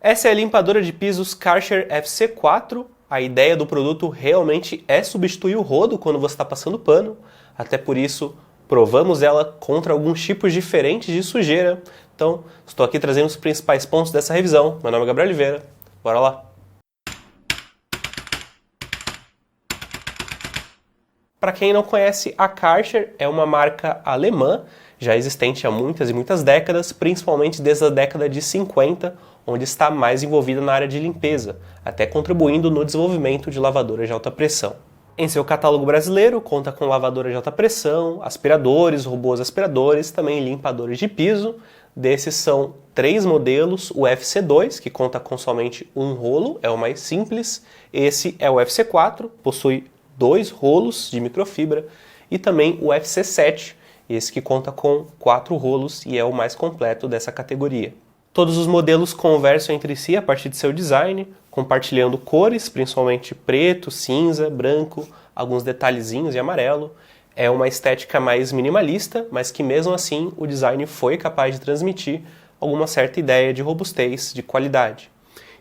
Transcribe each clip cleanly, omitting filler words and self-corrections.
Essa é a limpadora de pisos Karcher FC4. A ideia do produto realmente é substituir o rodo quando você está passando pano. Até por isso, provamos ela contra alguns tipos diferentes de sujeira. Então, estou aqui trazendo os principais pontos dessa revisão. Meu nome é Gabriel Oliveira. Bora lá! Para quem não conhece, a Karcher é uma marca alemã, já existente há muitas e muitas décadas, principalmente desde a década de 50, onde está mais envolvida na área de limpeza, até contribuindo no desenvolvimento de lavadoras de alta pressão. Em seu catálogo brasileiro, conta com lavadoras de alta pressão, aspiradores, robôs aspiradores, também limpadores de piso. Desses são 3 modelos, o FC2, que conta com somente um rolo, é o mais simples. Esse é o FC4, possui 2 rolos de microfibra, e também o FC7, esse que conta com 4 rolos e é o mais completo dessa categoria. Todos os modelos conversam entre si a partir de seu design, compartilhando cores, principalmente preto, cinza, branco, alguns detalhezinhos e amarelo. É uma estética mais minimalista, mas que mesmo assim o design foi capaz de transmitir alguma certa ideia de robustez, de qualidade.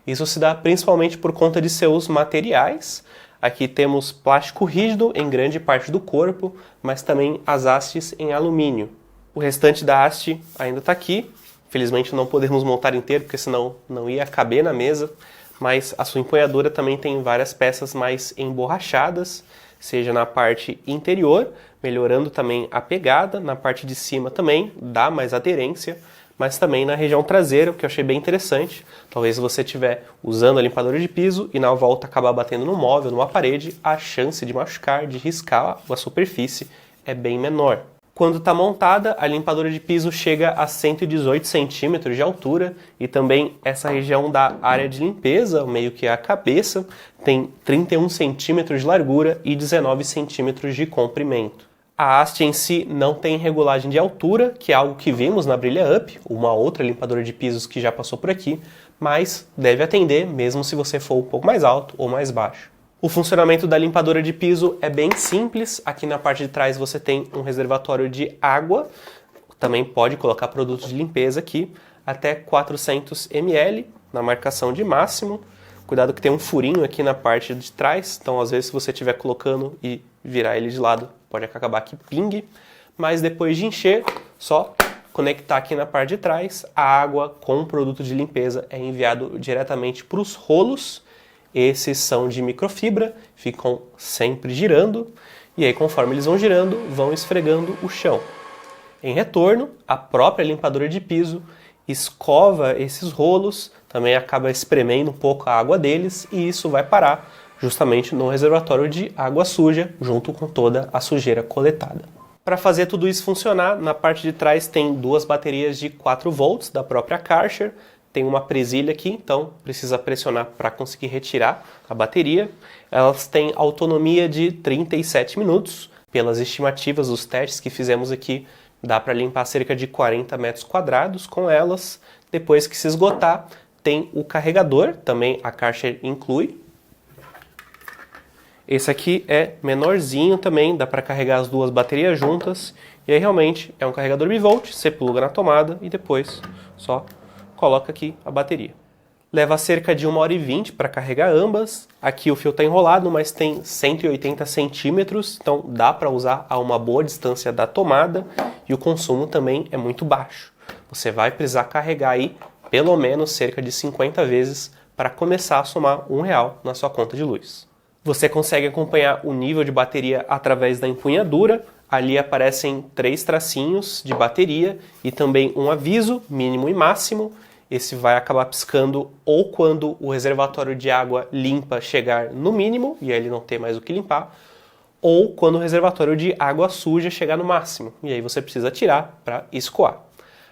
Isso se dá principalmente por conta de seus materiais. Aqui temos plástico rígido em grande parte do corpo, mas também as hastes em alumínio. O restante da haste ainda está aqui. Felizmente não podemos montar inteiro, porque senão não ia caber na mesa. Mas a sua empunhadura também tem várias peças mais emborrachadas, seja na parte interior, melhorando também a pegada. Na parte de cima também dá mais aderência, mas também na região traseira, o que eu achei bem interessante. Talvez se você estiver usando a limpadora de piso e na volta acabar batendo no móvel, numa parede, a chance de machucar, de riscar a superfície é bem menor. Quando está montada, a limpadora de piso chega a 118 centímetros de altura e também essa região da área de limpeza, meio que a cabeça, tem 31 centímetros de largura e 19 centímetros de comprimento. A haste em si não tem regulagem de altura, que é algo que vimos na Brilha Up, uma outra limpadora de pisos que já passou por aqui, mas deve atender mesmo se você for um pouco mais alto ou mais baixo. O funcionamento da limpadora de piso é bem simples. Aqui na parte de trás você tem um reservatório de água, também pode colocar produtos de limpeza aqui, até 400 ml na marcação de máximo. Cuidado que tem um furinho aqui na parte de trás, então às vezes se você estiver colocando e virar ele de lado, pode acabar que pingue, mas depois de encher, só conectar aqui na parte de trás, a água com o produto de limpeza é enviado diretamente para os rolos. Esses são de microfibra, ficam sempre girando, e aí conforme eles vão girando, vão esfregando o chão. Em retorno, a própria limpadora de piso escova esses rolos, também acaba espremendo um pouco a água deles, e isso vai parar justamente no reservatório de água suja, junto com toda a sujeira coletada. Para fazer tudo isso funcionar, na parte de trás tem 2 baterias de 4 volts da própria Karcher, tem uma presilha aqui, então precisa pressionar para conseguir retirar a bateria. Elas têm autonomia de 37 minutos, pelas estimativas dos testes que fizemos aqui, dá para limpar cerca de 40 metros quadrados com elas. Depois que se esgotar, tem o carregador, também a Karcher inclui. Esse aqui é menorzinho também, dá para carregar as 2 baterias juntas. E aí realmente é um carregador bivolt, você pluga na tomada e depois só coloca aqui a bateria. Leva cerca de 1h20 para carregar ambas. Aqui o fio está enrolado, mas tem 180 centímetros, então dá para usar a uma boa distância da tomada e o consumo também é muito baixo. Você vai precisar carregar aí pelo menos cerca de 50 vezes para começar a somar R$1 na sua conta de luz. Você consegue acompanhar o nível de bateria através da empunhadura. Ali aparecem 3 tracinhos de bateria e também um aviso mínimo e máximo. Esse vai acabar piscando ou quando o reservatório de água limpa chegar no mínimo e aí ele não tem mais o que limpar, ou quando o reservatório de água suja chegar no máximo e aí você precisa tirar para escoar.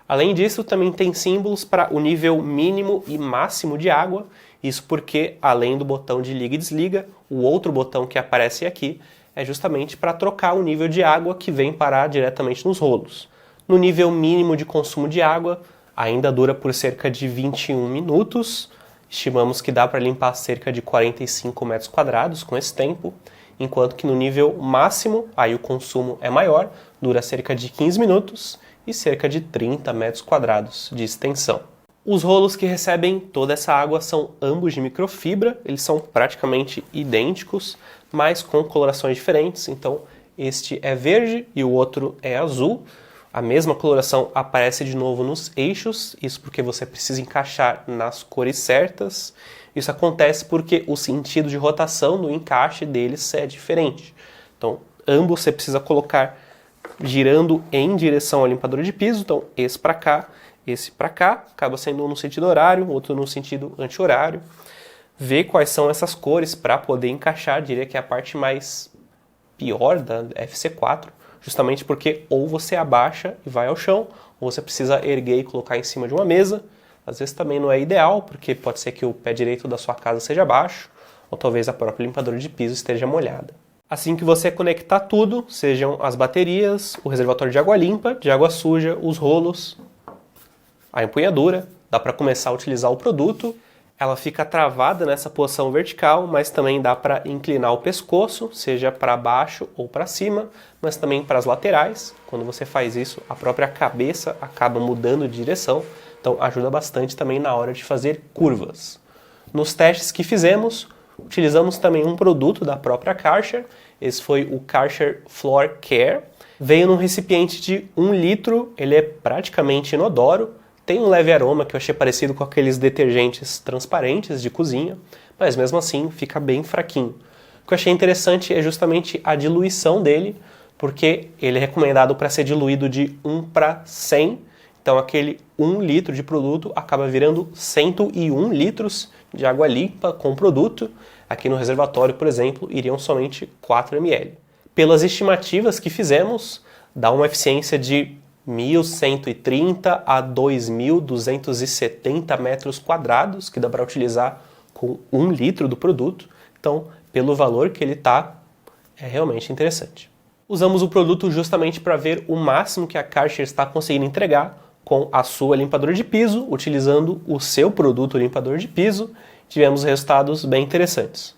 Além disso, também tem símbolos para o nível mínimo e máximo de água, isso porque além do botão de liga e desliga, o outro botão que aparece aqui é justamente para trocar o nível de água que vem parar diretamente nos rolos. No nível mínimo de consumo de água, ainda dura por cerca de 21 minutos. Estimamos que dá para limpar cerca de 45 metros quadrados com esse tempo, enquanto que no nível máximo, aí o consumo é maior, dura cerca de 15 minutos e cerca de 30 metros quadrados de extensão. Os rolos que recebem toda essa água são ambos de microfibra, eles são praticamente idênticos, mas com colorações diferentes. Então, este é verde e o outro é azul. A mesma coloração aparece de novo nos eixos, isso porque você precisa encaixar nas cores certas. Isso acontece porque o sentido de rotação do encaixe deles é diferente. Então, ambos você precisa colocar girando em direção ao limpador de piso. Então, esse para cá, esse para cá, acaba sendo um no sentido horário, outro no sentido anti-horário. Ver quais são essas cores para poder encaixar, diria que é a parte mais pior da FC4, justamente porque ou você abaixa e vai ao chão, ou você precisa erguer e colocar em cima de uma mesa. Às vezes também não é ideal, porque pode ser que o pé direito da sua casa seja baixo, ou talvez a própria limpadora de piso esteja molhada. Assim que você conectar tudo, sejam as baterias, o reservatório de água limpa, de água suja, os rolos, a empunhadura, dá para começar a utilizar o produto. Ela fica travada nessa posição vertical, mas também dá para inclinar o pescoço, seja para baixo ou para cima, mas também para as laterais. Quando você faz isso, a própria cabeça acaba mudando de direção, então ajuda bastante também na hora de fazer curvas. Nos testes que fizemos, utilizamos também um produto da própria Karcher. Esse foi o Karcher Floor Care. Veio num recipiente de 1 litro, ele é praticamente inodoro. Tem um leve aroma que eu achei parecido com aqueles detergentes transparentes de cozinha, mas mesmo assim fica bem fraquinho. O que eu achei interessante é justamente a diluição dele, porque ele é recomendado para ser diluído de 1 para 100, então aquele 1 litro de produto acaba virando 101 litros de água limpa com o produto. Aqui no reservatório, por exemplo, iriam somente 4 ml. Pelas estimativas que fizemos, dá uma eficiência de 1.130 a 2.270 metros quadrados, que dá para utilizar com 1 litro do produto. Então, pelo valor que ele está, é realmente interessante. Usamos o produto justamente para ver o máximo que a Karcher está conseguindo entregar com a sua limpadora de piso, utilizando o seu produto limpador de piso. Tivemos resultados bem interessantes.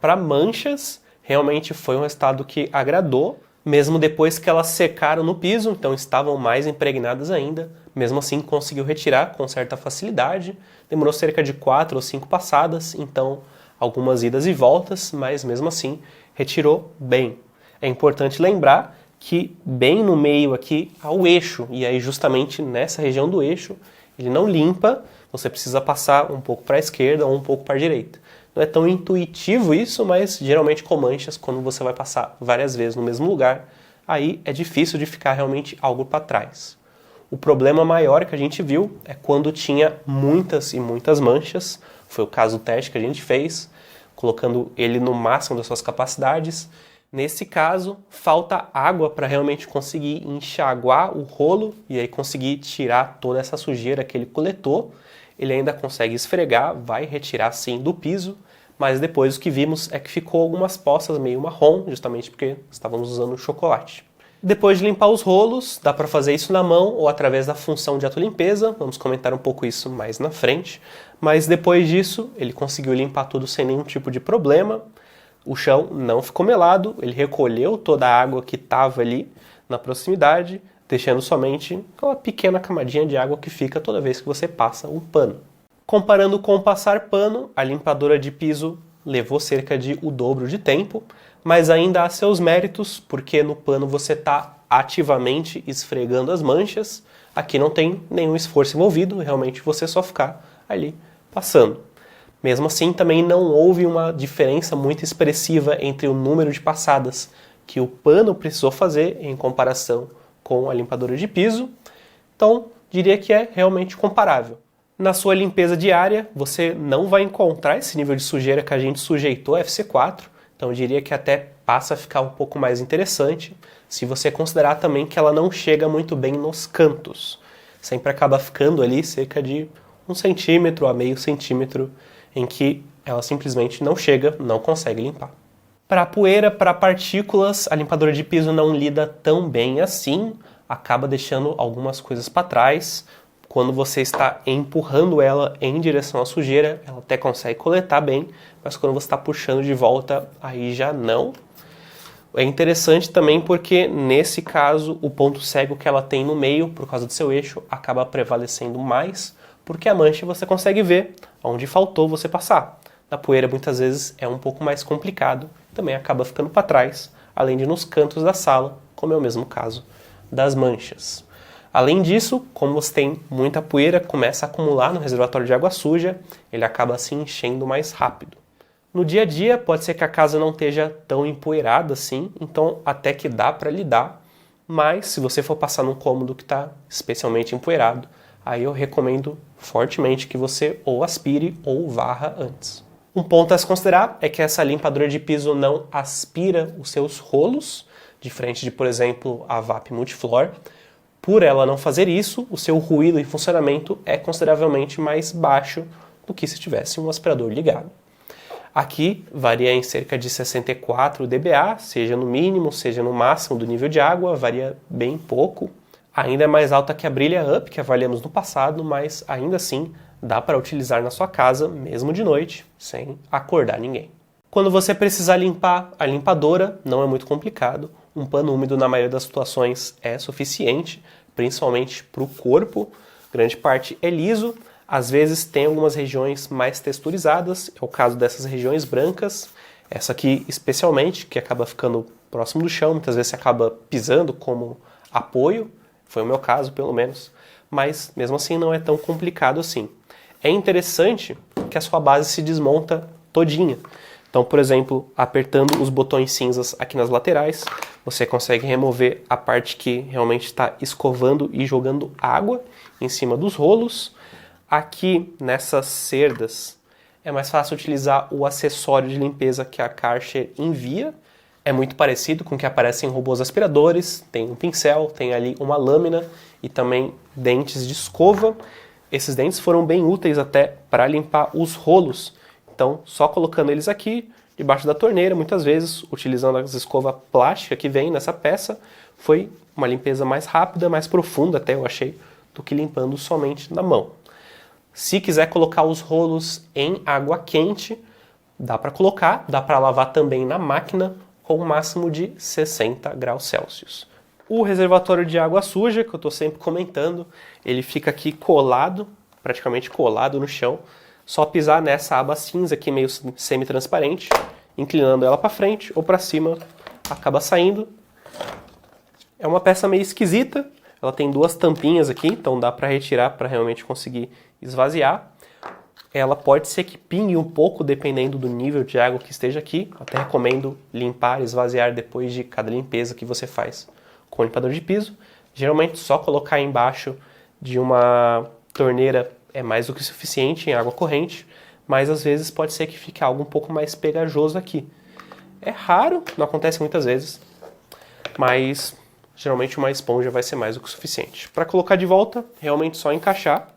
Para manchas, realmente foi um resultado que agradou, mesmo depois que elas secaram no piso, então estavam mais impregnadas ainda. Mesmo assim, conseguiu retirar com certa facilidade. Demorou cerca de 4 ou 5 passadas, então algumas idas e voltas, mas mesmo assim retirou bem. É importante lembrar que bem no meio aqui há o eixo, e aí justamente nessa região do eixo ele não limpa, você precisa passar um pouco para a esquerda ou um pouco para a direita. Não é tão intuitivo isso, mas geralmente com manchas, quando você vai passar várias vezes no mesmo lugar, aí é difícil de ficar realmente algo para trás. O problema maior que a gente viu é quando tinha muitas e muitas manchas. Foi o caso do teste que a gente fez, colocando ele no máximo das suas capacidades. Nesse caso, falta água para realmente conseguir enxaguar o rolo e aí conseguir tirar toda essa sujeira que ele coletou. Ele ainda consegue esfregar, vai retirar sim do piso, mas depois o que vimos é que ficou algumas poças meio marrom, justamente porque estávamos usando chocolate. Depois de limpar os rolos, dá para fazer isso na mão ou através da função de autolimpeza, vamos comentar um pouco isso mais na frente, mas depois disso ele conseguiu limpar tudo sem nenhum tipo de problema. O chão não ficou melado, ele recolheu toda a água que estava ali na proximidade, deixando somente aquela pequena camadinha de água que fica toda vez que você passa um pano. Comparando com passar pano, a limpadora de piso levou cerca de o dobro de tempo, mas ainda há seus méritos, porque no pano você está ativamente esfregando as manchas, aqui não tem nenhum esforço envolvido, realmente você só ficar ali passando. Mesmo assim, também não houve uma diferença muito expressiva entre o número de passadas que o pano precisou fazer em comparação com a limpadora de piso, então diria que é realmente comparável. Na sua limpeza diária, você não vai encontrar esse nível de sujeira que a gente sujeitou a FC4, então eu diria que até passa a ficar um pouco mais interessante, se você considerar também que ela não chega muito bem nos cantos. Sempre acaba ficando ali cerca de 1 centímetro a meio centímetro, em que ela simplesmente não chega, não consegue limpar. Para poeira, para partículas, a limpadora de piso não lida tão bem assim, acaba deixando algumas coisas para trás. Quando você está empurrando ela em direção à sujeira, ela até consegue coletar bem, mas quando você está puxando de volta, aí já não. É interessante também porque, nesse caso, o ponto cego que ela tem no meio, por causa do seu eixo, acaba prevalecendo mais, porque a mancha você consegue ver onde faltou você passar. Na poeira muitas vezes é um pouco mais complicado, também acaba ficando para trás, além de nos cantos da sala, como é o mesmo caso das manchas. Além disso, como você tem muita poeira, começa a acumular no reservatório de água suja, ele acaba se enchendo mais rápido. No dia a dia, pode ser que a casa não esteja tão empoeirada assim, então até que dá para lidar, mas se você for passar num cômodo que está especialmente empoeirado, aí eu recomendo fortemente que você ou aspire ou varra antes. Um ponto a se considerar é que essa limpadora de piso não aspira os seus rolos, diferente de, por exemplo, a VAP Multiflor. Por ela não fazer isso, o seu ruído e funcionamento é consideravelmente mais baixo do que se tivesse um aspirador ligado. Aqui varia em cerca de 64 dBA, seja no mínimo, seja no máximo do nível de água, varia bem pouco. Ainda é mais alta que a Brilha Up, que avaliamos no passado, mas ainda assim dá para utilizar na sua casa, mesmo de noite, sem acordar ninguém. Quando você precisar limpar a limpadora, não é muito complicado. Um pano úmido, na maioria das situações, é suficiente, principalmente para o corpo. Grande parte é liso. Às vezes tem algumas regiões mais texturizadas, é o caso dessas regiões brancas. Essa aqui especialmente, que acaba ficando próximo do chão, muitas vezes você acaba pisando como apoio. Foi o meu caso, pelo menos. Mas, mesmo assim, não é tão complicado assim. É interessante que a sua base se desmonta todinha. Então, por exemplo, apertando os botões cinzas aqui nas laterais, você consegue remover a parte que realmente está escovando e jogando água em cima dos rolos. Aqui, nessas cerdas, é mais fácil utilizar o acessório de limpeza que a Karcher envia. É muito parecido com o que aparece em robôs aspiradores. Tem um pincel, tem ali uma lâmina e também dentes de escova. Esses dentes foram bem úteis até para limpar os rolos. Então, só colocando eles aqui, debaixo da torneira, muitas vezes, utilizando as escova plástica que vem nessa peça, foi uma limpeza mais rápida, mais profunda até, eu achei, do que limpando somente na mão. Se quiser colocar os rolos em água quente, dá para colocar, dá para lavar também na máquina com um máximo de 60 graus Celsius. O reservatório de água suja, que eu estou sempre comentando, ele fica aqui colado, praticamente colado no chão. Só pisar nessa aba cinza aqui meio semi-transparente, inclinando ela para frente ou para cima, acaba saindo. É uma peça meio esquisita, ela tem duas tampinhas aqui, então dá para retirar para realmente conseguir esvaziar. Ela pode ser que pingue um pouco dependendo do nível de água que esteja aqui. Até recomendo limpar e esvaziar depois de cada limpeza que você faz com o limpador de piso. Geralmente só colocar embaixo de uma torneira é mais do que suficiente em água corrente, mas às vezes pode ser que fique algo um pouco mais pegajoso aqui. É raro, não acontece muitas vezes, mas geralmente uma esponja vai ser mais do que suficiente. Para colocar de volta, realmente só encaixar.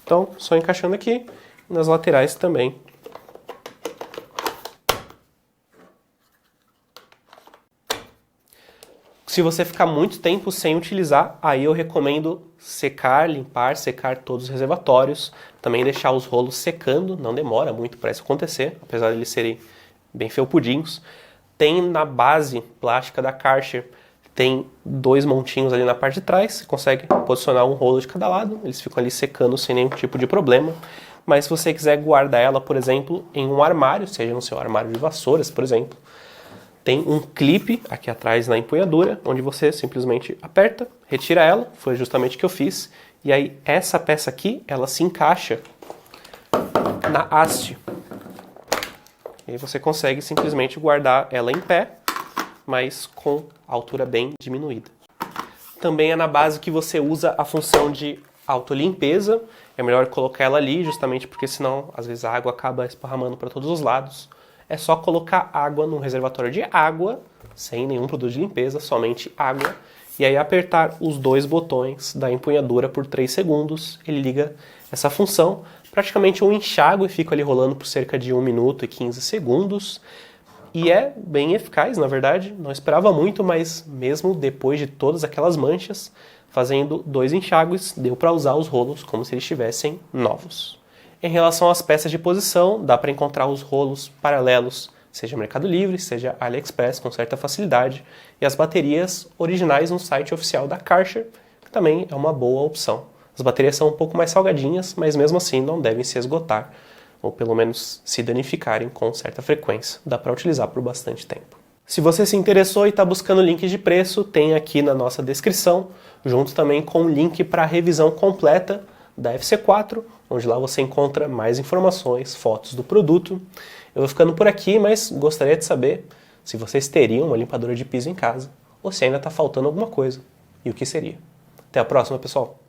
Então, só encaixando aqui, nas laterais também. Se você ficar muito tempo sem utilizar, aí eu recomendo secar, limpar, secar todos os reservatórios. Também deixar os rolos secando, não demora muito para isso acontecer, apesar de eles serem bem felpudinhos. Tem na base plástica da Karcher, tem dois montinhos ali na parte de trás, você consegue posicionar um rolo de cada lado, eles ficam ali secando sem nenhum tipo de problema. Mas se você quiser guardar ela, por exemplo, em um armário, seja no seu armário de vassouras, por exemplo, tem um clipe aqui atrás na empunhadura, onde você simplesmente aperta, retira ela, foi justamente o que eu fiz, e aí essa peça aqui, ela se encaixa na haste. E aí você consegue simplesmente guardar ela em pé, mas com a altura bem diminuída. Também é na base que você usa a função de autolimpeza, é melhor colocar ela ali, justamente porque senão às vezes a água acaba esparramando para todos os lados. É só colocar água num reservatório de água, sem nenhum produto de limpeza, somente água, e aí apertar os dois botões da empunhadura por 3 segundos, ele liga essa função, praticamente um enxágue, fica ali rolando por cerca de 1 minuto e 15 segundos, e é bem eficaz, na verdade, não esperava muito, mas mesmo depois de todas aquelas manchas, fazendo 2 enxágues, deu para usar os rolos como se eles estivessem novos. Em relação às peças de posição, dá para encontrar os rolos paralelos, seja Mercado Livre, seja AliExpress, com certa facilidade, e as baterias originais no site oficial da Karcher, que também é uma boa opção. As baterias são um pouco mais salgadinhas, mas mesmo assim não devem se esgotar, ou pelo menos se danificarem com certa frequência. Dá para utilizar por bastante tempo. Se você se interessou e está buscando links de preço, tem aqui na nossa descrição, junto também com o link para a revisão completa da FC4, onde lá você encontra mais informações, fotos do produto. Eu vou ficando por aqui, mas gostaria de saber se vocês teriam uma limpadora de piso em casa, ou se ainda está faltando alguma coisa, e o que seria. Até a próxima, pessoal!